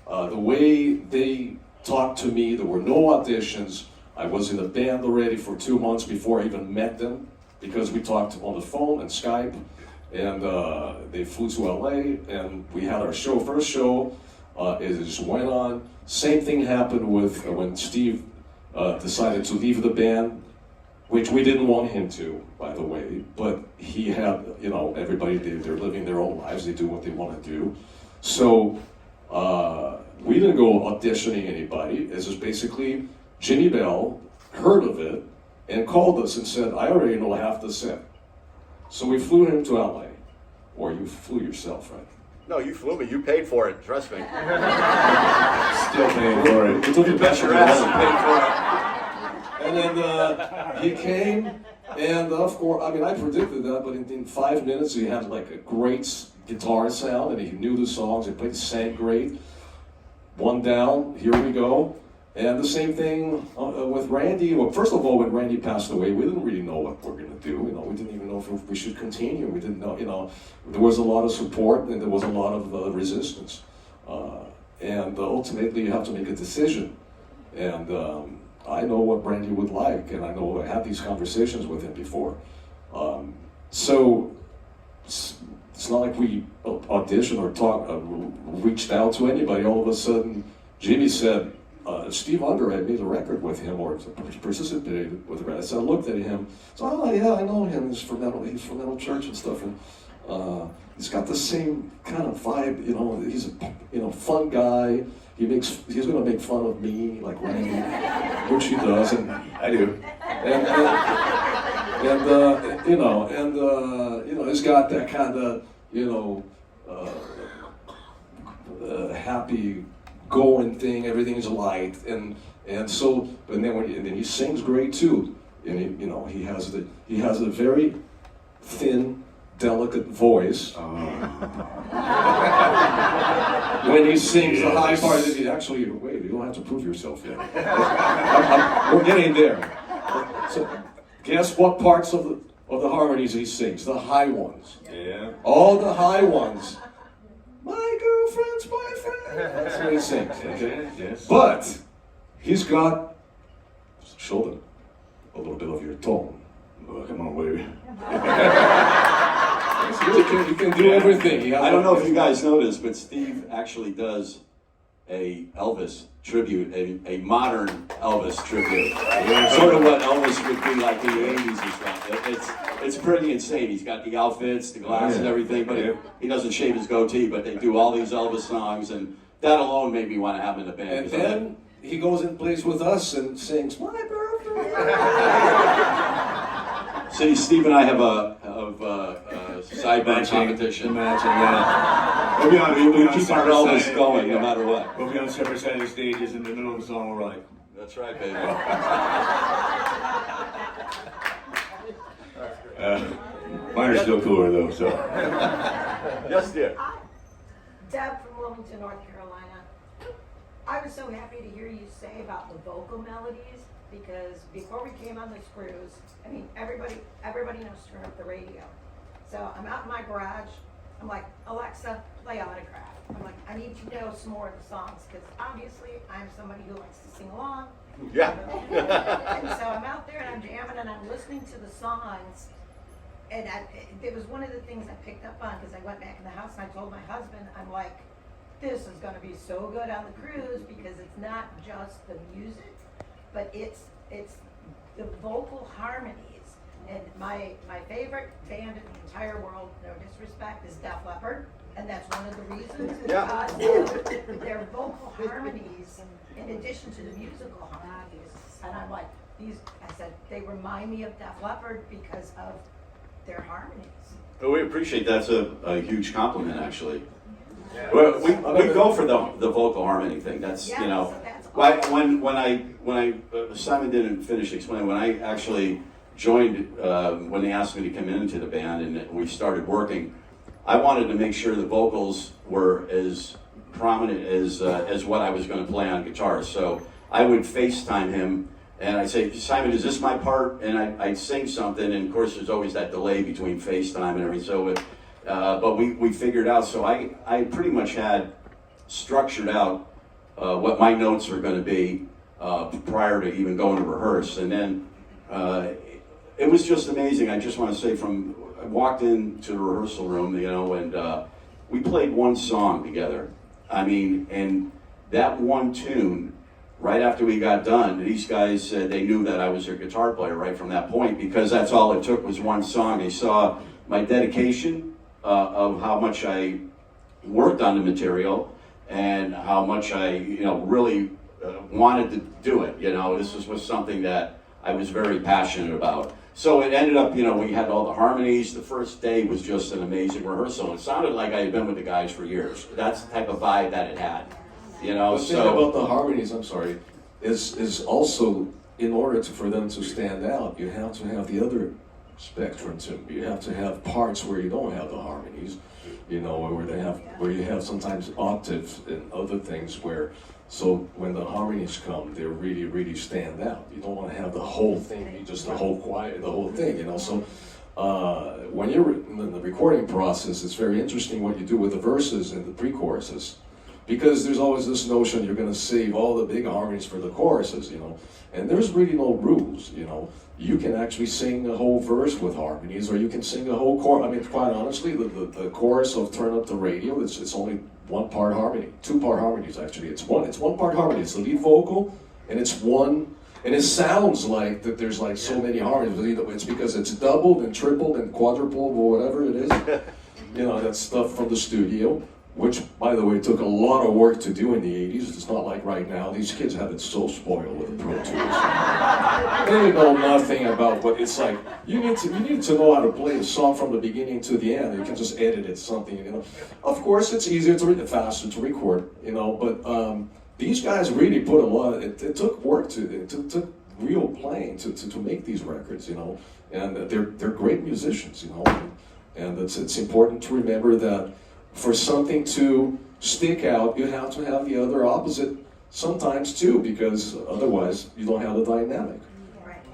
The way they talked to me, there were no auditions. I was in the band already for 2 months before I even met them, because we talked on the phone and Skype, and they flew to LA, and we had our first show. It just went on. Same thing happened with when Steve decided to leave the band, which we didn't want him to, by the way, but he had, everybody, they're living their own lives, they do what they want to do. So we didn't go auditioning anybody. It's just basically Jimmy Bell heard of it and called us and said, I already know half the set. So we flew him to LA, or you flew yourself, right? No, you flew me. You paid for it. Trust me. Still paying for it. We took it back Your ass and paid for it. And then he came, and of course, I predicted that, but in 5 minutes he had like a great guitar sound, and he knew the songs, he sang great. One down, here we go. And the same thing with Randy. Well, first of all, when Randy passed away, we didn't really know what we're going to do. We didn't even know if we should continue. We didn't know, there was a lot of support and there was a lot of resistance. And ultimately, you have to make a decision. And I know what Randy would like, and I know I had these conversations with him before. So it's not like we auditioned or reached out to anybody. All of a sudden, Jimmy said, Steve Under had made a record with him, or participated with him. So I looked at him. So, oh yeah, I know him. He's from Metal Church and stuff, and he's got the same kind of vibe. He's a fun guy. He's going to make fun of me like Randy, which he does, and I do. He's got that kind of happy going thing. Everything's light, and so, but then then he sings great too, and he has a very thin, delicate voice. When he sings the high part, actually, wait, you don't have to prove yourself yet. We're getting there. So, guess what parts of the harmonies he sings? The high ones. Yeah. All the high ones. My girlfriend's boyfriend. That's what he sings. Okay. Yes. But he's got, show them a little bit of your tone. Oh, come on, baby. You can do everything. I don't know if you guys noticed, but Steve actually does a Elvis tribute, a modern Elvis tribute. Sort of what Elvis would be like in the 80s and stuff. It's pretty insane. He's got the outfits, the glasses, everything, but he doesn't shave his goatee, but they do all these Elvis songs, and that alone made me want to have him in the band. And then he goes and plays with us and sings, My Girlfriend. See, Steve and I have a sideburn competition. Imagine that. We'll be on, We keep our Elvis going no matter what. We'll be on separate sides of the stages in the middle of the song, we're like, That's right, baby. mine are still cooler though, so. Yes, dear. Deb from Wilmington, North Carolina. I was so happy to hear you say about the vocal melodies, because before we came on this cruise, I mean, everybody knows to turn up the radio. So I'm out in my garage, I'm like, Alexa, play Autograph. I'm like, I need to know some more of the songs, because obviously I'm somebody who likes to sing along. Yeah. And so I'm out there and I'm jamming and I'm listening to the songs. And it was one of the things I picked up on, because I went back in the house and I told my husband, I'm like, this is going to be so good on the cruise, because it's not just the music, but it's the vocal harmonies. And my favorite band in the entire world, no disrespect, is Def Leppard, and that's one of the reasons, because their vocal harmonies, in addition to the musical harmonies. And I'm like, I said, they remind me of Def Leppard because of their harmonies. Well, we appreciate that's a huge compliment, actually. Well, we go for the vocal harmony thing. That's Yes, you know, that's when I Simon didn't finish explaining, when I actually joined when they asked me to come into the band and we started working, I wanted to make sure the vocals were as prominent as what I was going to play on guitar. So I would FaceTime him and I'd say, Simon, is this my part? And I'd sing something, and of course there's always that delay between FaceTime and everything. So but we figured out. So I pretty much had structured out what my notes were going to be prior to even going to rehearse, and then it was just amazing. I just want to say, I walked into the rehearsal room, you know, and we played one song together. I mean, and that one tune, right after we got done, these guys said they knew that I was their guitar player right from that point, because that's all it took was one song. They saw my dedication of how much I worked on the material and how much I, really wanted to do it. This was something that I was very passionate about. So it ended up, we had all the harmonies. The first day was just an amazing rehearsal. It sounded like I had been with the guys for years. That's the type of vibe that it had. The thing about the harmonies, I'm sorry, is also, in order for them to stand out, you have to have the other spectrum too. You have to have parts where you don't have the harmonies, where you have sometimes octaves and other things so when the harmonies come, they really, really stand out. You don't want to have the whole thing be just the whole choir, the whole thing, So when you're in the recording process, it's very interesting what you do with the verses and the pre-choruses. Because there's always this notion you're going to save all the big harmonies for the choruses, and there's really no rules, You can actually sing a whole verse with harmonies, or you can sing a whole chorus. I mean, quite honestly, the chorus of Turn Up the Radio, it's only one part harmony, 2-part harmonies actually. It's one part harmony. It's the lead vocal, and it's one, and it sounds like that there's like so many harmonies. It's because it's doubled and tripled and quadrupled or whatever it is. That's stuff from the studio. Which, by the way, took a lot of work to do in the 80s. It's not like right now. These kids have it so spoiled with the Pro Tools. They know nothing about what it's like. You need to know how to play a song from the beginning to the end. You can just edit it, something, Of course, it's easier to read, faster to record, but these guys really put a lot. It took work it took real playing to make these records, you know, and they're great musicians, you know, and it's important to remember that for something to stick out, you have to have the other opposite sometimes too, because otherwise you don't have the dynamic.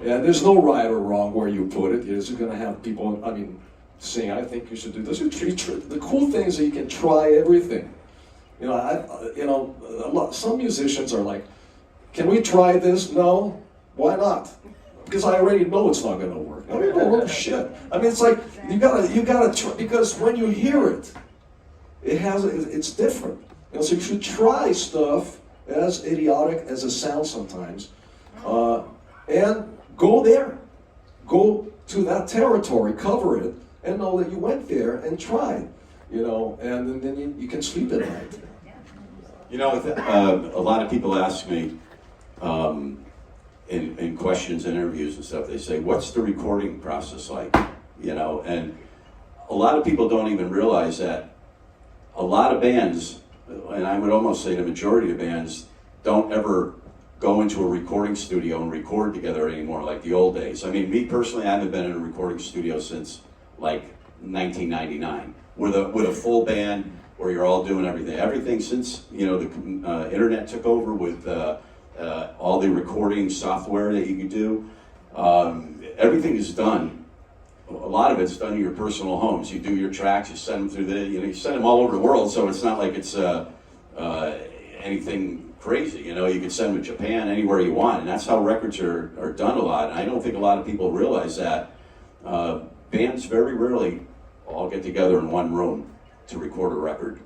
And there's no right or wrong where you put it. You're just going to have people, I mean, saying, I think you should do this. The cool thing is that you can try everything. You know, some musicians are like, can we try this? No. Why not? Because I already know it's not going to work. I mean, oh shit. I mean, it's like you gotta try, because when you hear it, it's different. You know, so you should try stuff as idiotic as it sounds sometimes, and go there, go to that territory, cover it, and know that you went there and tried. You know, and then you can sleep at night. You know, a lot of people ask me in questions and interviews and stuff, they say, what's the recording process like? You know, and a lot of people don't even realize that a lot of bands, and I would almost say the majority of bands, don't ever go into a recording studio and record together anymore like the old days. I mean, me personally, I haven't been in a recording studio since like 1999 with a full band where you're all doing everything. Everything since, you know, the internet took over with all the recording software that you can do. Everything is done. A lot of it's done in your personal homes. You do your tracks, you send them through you send them all over the world, so it's not like it's anything crazy. You know, you can send them to Japan, anywhere you want, and that's how records are done a lot. And I don't think a lot of people realize that. Bands very rarely all get together in one room to record a record.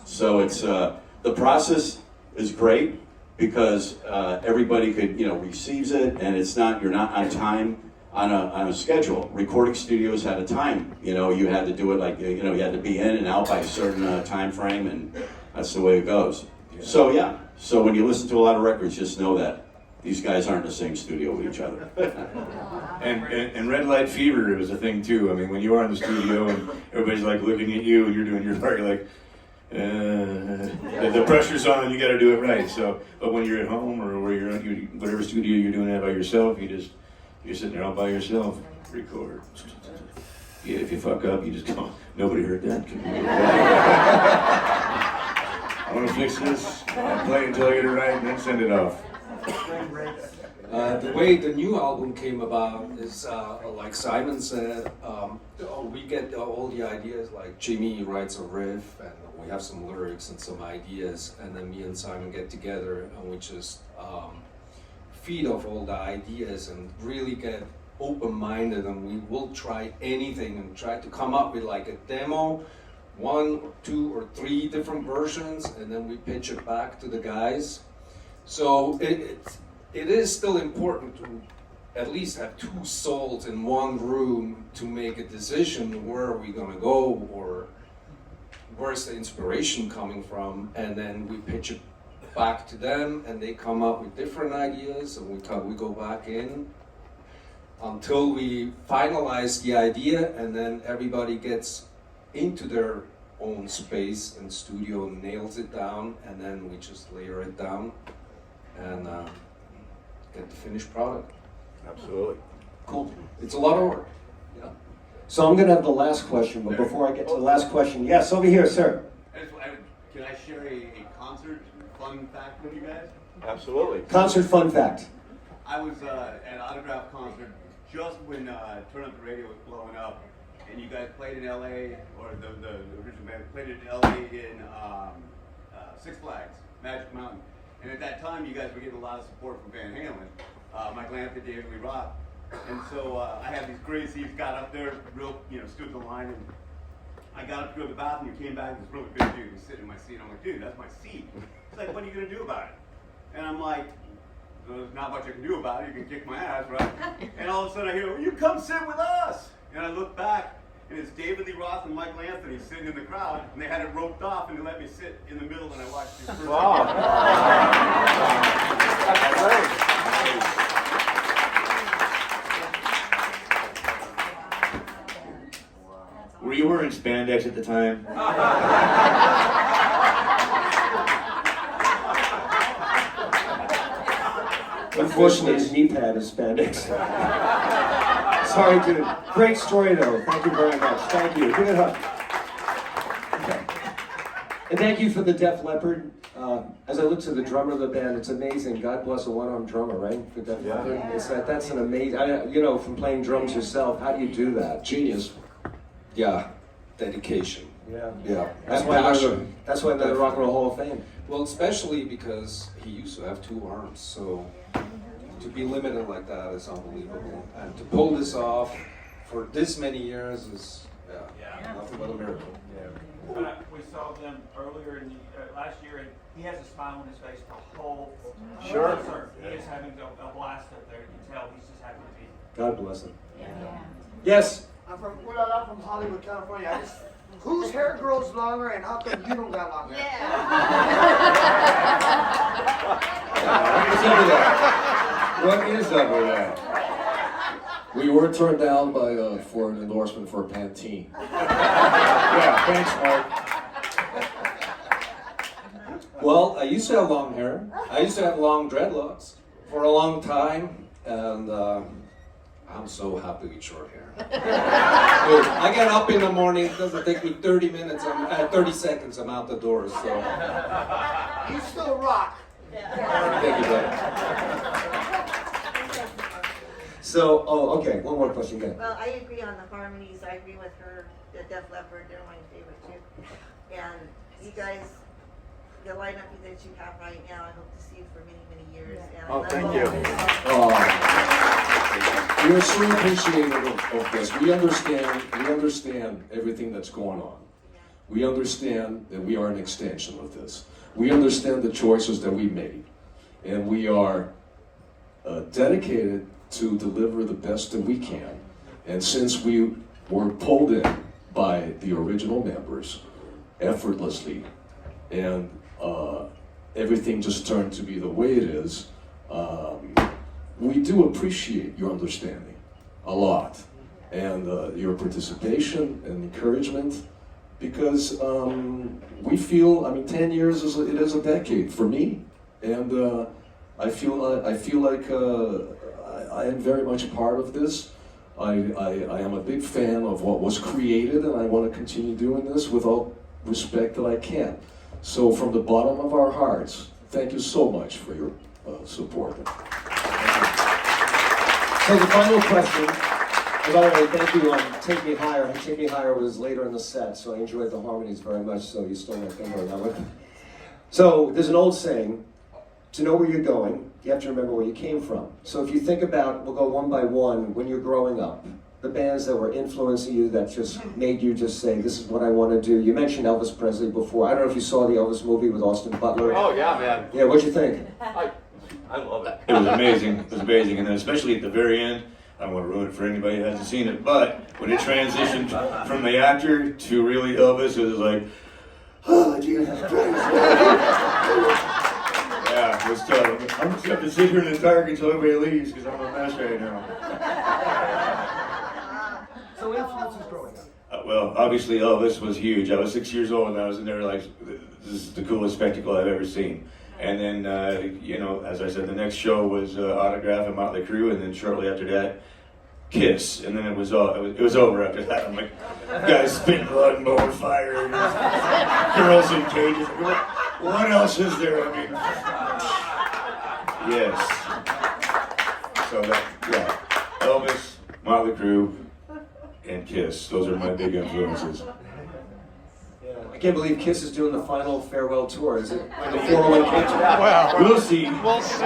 So it's the process is great because everybody receives it, and you're not on time on a schedule. Recording studios had a time. You know, you had to do it like you had to be in and out by a certain time frame, and that's the way it goes. Yeah. So when you listen to a lot of records, just know that these guys aren't in the same studio with each other. and red light fever was a thing too. I mean, when you are in the studio and everybody's like looking at you and you're doing your part, you're like, the pressure's on and you got to do it right. So, but when you're at home or where you're whatever studio you're doing that by yourself, you're sitting there all by yourself, record. Yeah, if you fuck up, you just go, nobody heard that. I want to fix this. I'll play until I get it right and then send it off. The way the new album came about is, like Simon said, we get all the ideas, like Jimmy writes a riff and we have some lyrics and some ideas, and then me and Simon get together and we just feed off all the ideas and really get open-minded, and we will try anything and try to come up with like a demo, 1, 2, or 3 different versions, and then we pitch it back to the guys. So it is still important to at least have 2 souls in one room to make a decision, where are we going to go, or where's the inspiration coming from, and then we pitch it back to them and they come up with different ideas, and we go back in until we finalize the idea, and then everybody gets into their own space and studio and nails it down, and then we just layer it down and get the finished product. Absolutely. Cool. It's a lot of work. Yeah. So I'm going to have the last question, but before I get to the last question, yes, over here, sir. Can I share a concert fun fact with you guys? Absolutely. Concert fun fact. I was at an Autograph concert just when Turn Up the Radio was blowing up, and you guys played in LA, or the original band played in LA in Six Flags, Magic Mountain. And at that time, you guys were getting a lot of support from Van Halen, Michael Anthony, David Lee Roth. And so I had these great seats, got up there, stood in the line, and I got up to go to the bathroom and came back, and this really big dude was sitting in my seat. I'm like, dude, that's my seat. He's like, what are you going to do about it? And I'm like, there's not much I can do about it. You can kick my ass, right? And all of a sudden I hear, well, you come sit with us. And I look back, and it's David Lee Roth and Michael Anthony sitting in the crowd, and they had it roped off, and they let me sit in the middle, and I watched this first. Wow. Were you wearing spandex at the time? Unfortunately, his knee pad is spandex. Sorry, dude. Great story, though. Thank you very much. Thank you. Give it up. Okay. And thank you for the Def Leppard. As I look to the drummer of the band, it's amazing. God bless a one-armed drummer, right? For Def Leppard. Yeah. It's that's an amazing. You know, from playing drums yourself, how do you do that? Genius. Yeah, dedication. Yeah. Yeah, That's and why passion. that's why they're the Rock and Roll Hall of Fame. Well, especially because he used to have 2 arms, so to be limited like that is unbelievable. And to pull this off for this many years is nothing but a miracle. We saw them earlier in last year, and he has a smile on his face the whole Sure. concert. He is having a blast up there. You can tell he's just happy to be. God bless him. Yes. I'm from Hollywood, California. Whose hair grows longer and how come you don't got longer? What is up with that? We were turned down by for an endorsement for Pantene. Yeah, thanks, Mark. Well, I used to have long hair. I used to have long dreadlocks for a long time, and I'm so happy with short hair. I get up in the morning, it doesn't take me 30 seconds, I'm out the door, so. You still rock. Thank you, brother. So, okay. One more question. Go. Well, I agree on the harmonies. I agree with her. The Def Leppard, they're my favorite too. And you guys, the lineup that you have right now, I hope to see you for many, many years. And I love thank all you. We are so appreciative of this. We understand everything that's going on. We understand that we are an extension of this. We understand the choices that we made. And we are dedicated to deliver the best that we can. And since we were pulled in by the original members effortlessly, and everything just turned to be the way it is, we do appreciate your understanding a lot, and your participation and encouragement, because we feel, 10 years is a decade for me, and I feel like I am very much a part of this. I am a big fan of what was created, and I want to continue doing this with all respect that I can. So from the bottom of our hearts, thank you so much for your support. So the final question. And by the way, thank you. Take Me Higher. Take Me Higher was later in the set, so I enjoyed the harmonies very much. So you stole my finger on that one. So there's an old saying: to know where you're going, you have to remember where you came from. So if you think about, we'll go one by one, when you're growing up, the bands that were influencing you, that just made you just say, this is what I want to do. You mentioned Elvis Presley before. I don't know if you saw the Elvis movie with Austin Butler. Oh yeah, man. Yeah, what'd you think? I love it. It was amazing. It was amazing. And then especially at the very end, I don't want to ruin it for anybody who hasn't seen it, but when it transitioned from the actor to really Elvis, it was like, oh, Jesus Christ. Yeah, it was tough. I'm just going to have to sit here in the dark until everybody leaves because I'm a mess right now. So influences growing up. Well, obviously Elvis was huge. I was 6 years old and I was in there like, this is the coolest spectacle I've ever seen. And then, as I said, the next show was Autograph and Motley Crue, and then shortly after that, Kiss. And then it was over after that. I'm like, guys spitting blood and blowing fire, and girls in cages. What else is there? I mean, yes. So Elvis, Motley Crue, and Kiss. Those are my big influences. I can't believe Kiss is doing the final farewell tour. Is it the 401k tour? Well, We'll see. we'll see.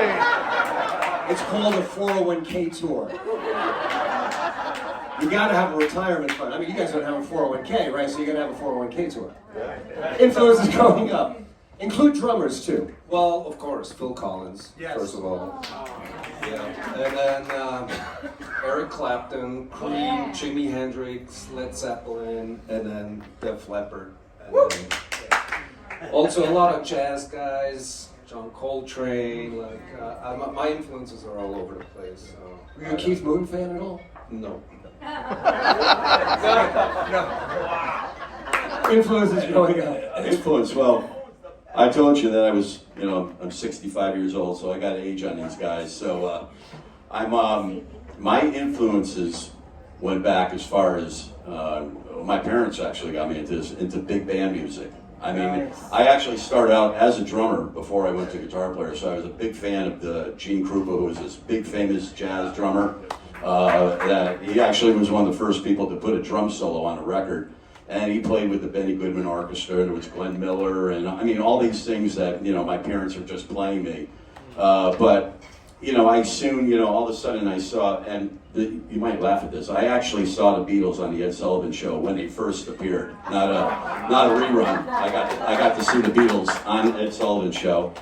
It's called a 401k tour. You gotta have a retirement fund. I mean, you guys don't have a 401k, right? So you're gonna have a 401k tour. Influences growing up. Include drummers too. Well, of course, Phil Collins, Yes. first of all. Yeah, and then Eric Clapton, Cream, Jimi Hendrix, Led Zeppelin, and then Def Leppard. And then also a lot of jazz guys, John Coltrane. My influences are all over the place. So. Were you a Keith Moon fan at all? No. Influences growing up. Influence, well, I told you that I was, you know, I'm 65 years old, so I got age on these guys. So my influences went back as far as my parents actually got me into big band music. I mean, I actually started out as a drummer before I went to guitar player, so I was a big fan of the Gene Krupa, who was this big famous jazz drummer. He actually was one of the first people to put a drum solo on a record. And he played with the Benny Goodman Orchestra, and there was Glenn Miller, and I mean, all these things that, you know, my parents were just playing me. But, you know, I soon, you know, all of a sudden I saw, and you might laugh at this, I actually saw the Beatles on the Ed Sullivan Show when they first appeared, not a rerun. I got to see the Beatles on Ed Sullivan Show.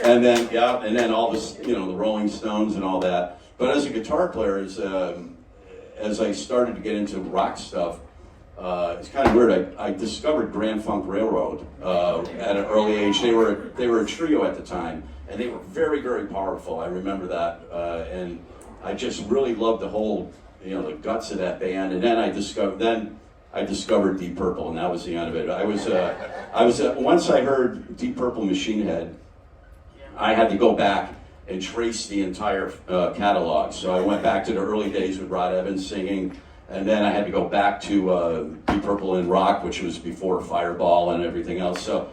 And then all this, you know, the Rolling Stones and all that. But as a guitar player, as I started to get into rock stuff, it's kind of weird. I discovered Grand Funk Railroad at an early age. They were a trio at the time, and they were very, very powerful. I remember that, and I just really loved the whole, you know, the guts of that band. And then I discovered Deep Purple, and that was the end of it. I was once I heard Deep Purple Machine Head, I had to go back and trace the entire catalog. So I went back to the early days with Rod Evans singing. And then I had to go back to Deep Purple in rock, which was before Fireball and everything else. So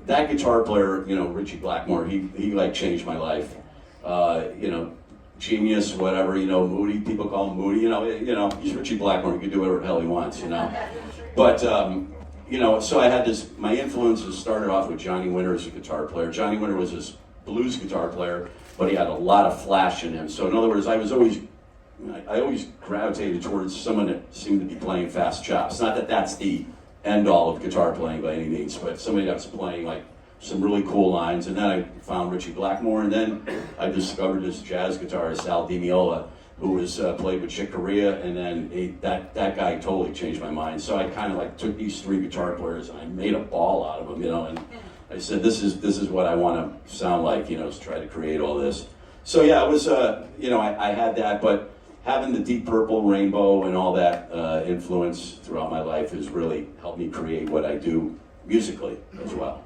that guitar player, you know, Richie Blackmore, he like changed my life. You know, genius, whatever. You know, Moody. People call him Moody. You know, he's Richie Blackmore. He can do whatever the hell he wants. You know, but you know, so I had this. My influences started off with Johnny Winter as a guitar player. Johnny Winter was this blues guitar player, but he had a lot of flash in him. So in other words, I always gravitated towards someone that seemed to be playing fast chops. Not that that's the end all of guitar playing by any means, but somebody that was playing like some really cool lines. And then I found Richie Blackmore, and then I discovered this jazz guitarist, Al Di Meola, who was played with Chick Corea, and then that guy totally changed my mind. So I kind of like took these three guitar players and I made a ball out of them, you know, and I said, this is what I want to sound like, you know, is try to create all this. So yeah, it was, you know, I had that, but having the Deep Purple, Rainbow, and all that influence throughout my life has really helped me create what I do musically as well.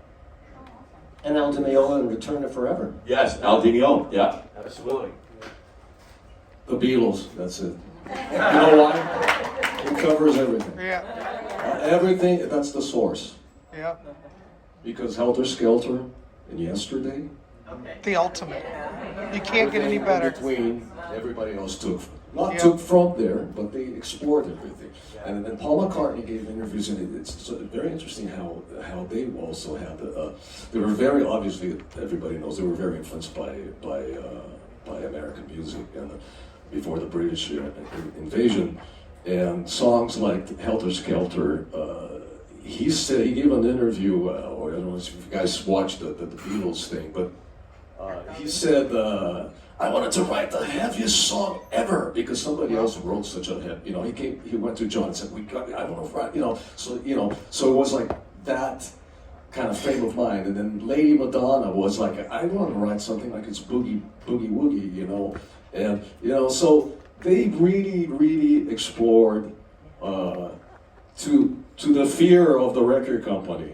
And Al Di Meola and Return to Forever. Yes, Al Di Meola, yeah, absolutely. The Beatles, that's it. You know why? It covers everything. Yeah. Everything, that's the source. Yeah. Because Helter Skelter and Yesterday, The ultimate. You can't get any better. in between, everybody else took from there, but they explored everything. And then Paul McCartney gave interviews, and it's very interesting how they also had they were very, obviously everybody knows, they were very influenced by American music and before the British invasion, and songs like Helter Skelter. He said, he gave an interview, or I don't know if you guys watched the Beatles thing, but he said, I wanted to write the heaviest song ever because somebody else wrote such a heavy, you know, he went to John and said, I want to write, you know, so it was like that kind of frame of mind. And then Lady Madonna was like, I want to write something like it's boogie woogie, you know, and, you know, so they really, really explored to the fear of the record company,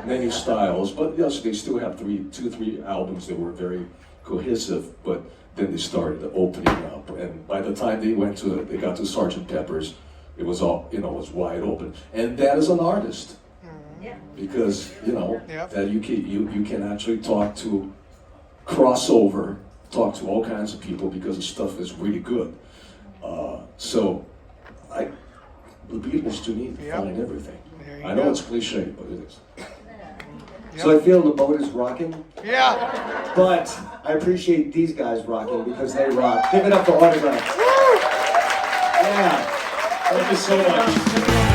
many styles, but yes, they still have two or three albums that were very cohesive, but then they started opening up, and by the time they got to Sgt. Pepper's, it was all, you know, it was wide open, and that is an artist, because, you know, that you can actually talk to all kinds of people because the stuff is really good. So the Beatles to me find everything. I know it's cliche, but it is. So I feel the boat is rocking. Yeah. But I appreciate these guys rocking because they rock. Give it up for Autograph. Yeah. Thank you so much.